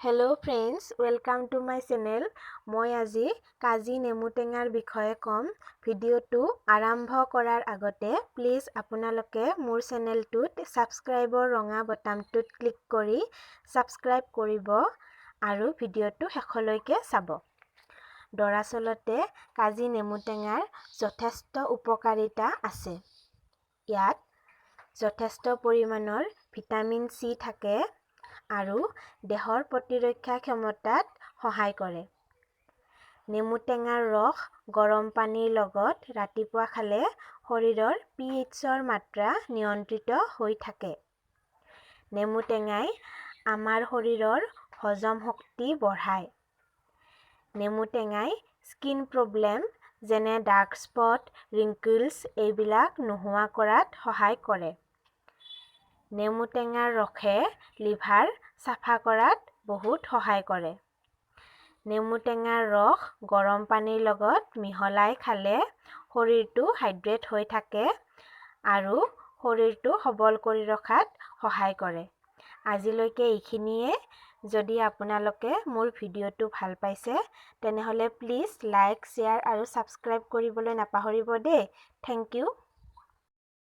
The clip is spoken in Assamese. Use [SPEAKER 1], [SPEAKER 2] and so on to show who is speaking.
[SPEAKER 1] Hello friends, welcome to my channel. মই আজি কাজি নেমু টেঙাৰ বিষয়ে কম। ভিডিঅ'টো আৰম্ভ কৰাৰ আগতে প্লিজ আপোনালোকে মোৰ চেনেলটোত সাবস্ক্ৰাইবৰ ৰঙা বটামটোত ক্লিক কৰি সাবস্ক্ৰাইব কৰিব আৰু ভিডিঅ'টো শেষলৈকে চাব। দৰাচলতে কাজি নেমু টেঙাৰ যথেষ্ট উপকাৰিতা আছে। ইয়াত যথেষ্ট পৰিমাণৰ ভিটামিন চি থাকে আৰু দেহৰ প্ৰতিৰক্ষা ক্ষমতাত সহায় কৰে। নেমু টেঙাৰ ৰস গৰম পানীৰ লগত ৰাতিপুৱা খালে শৰীৰৰ pHৰ মাত্ৰা নিয়ন্ত্ৰিত হৈ থাকে। নেমু টেঙাই আমাৰ শৰীৰৰ হজম শক্তি বঢ়ায়। নেমু টেঙাই স্কিন প্ৰব্লেম যেনে ডাৰ্ক স্পট, ৰিংকলছ এইবিলাক নোহোৱা কৰাত সহায় কৰে। নেমু টেঙাৰ ৰসে লিভাৰ চাফা কৰাত বহুত সহায় কৰে। নেমু টেঙাৰ ৰস গৰম পানীৰ লগত মিহলাই খালে শৰীৰটো হাইড্ৰেট হৈ থাকে আৰু শৰীৰটো সবল কৰি ৰখাত সহায় কৰে। আজিলৈকে এইখিনিয়ে। যদি আপোনালোকে মোৰ ভিডিঅ'টো ভাল পাইছে তেনেহ'লে প্লিজ লাইক, শ্বেয়াৰ আৰু সাবস্ক্ৰাইব কৰিবলৈ নাপাহৰিব দেই। Thank U.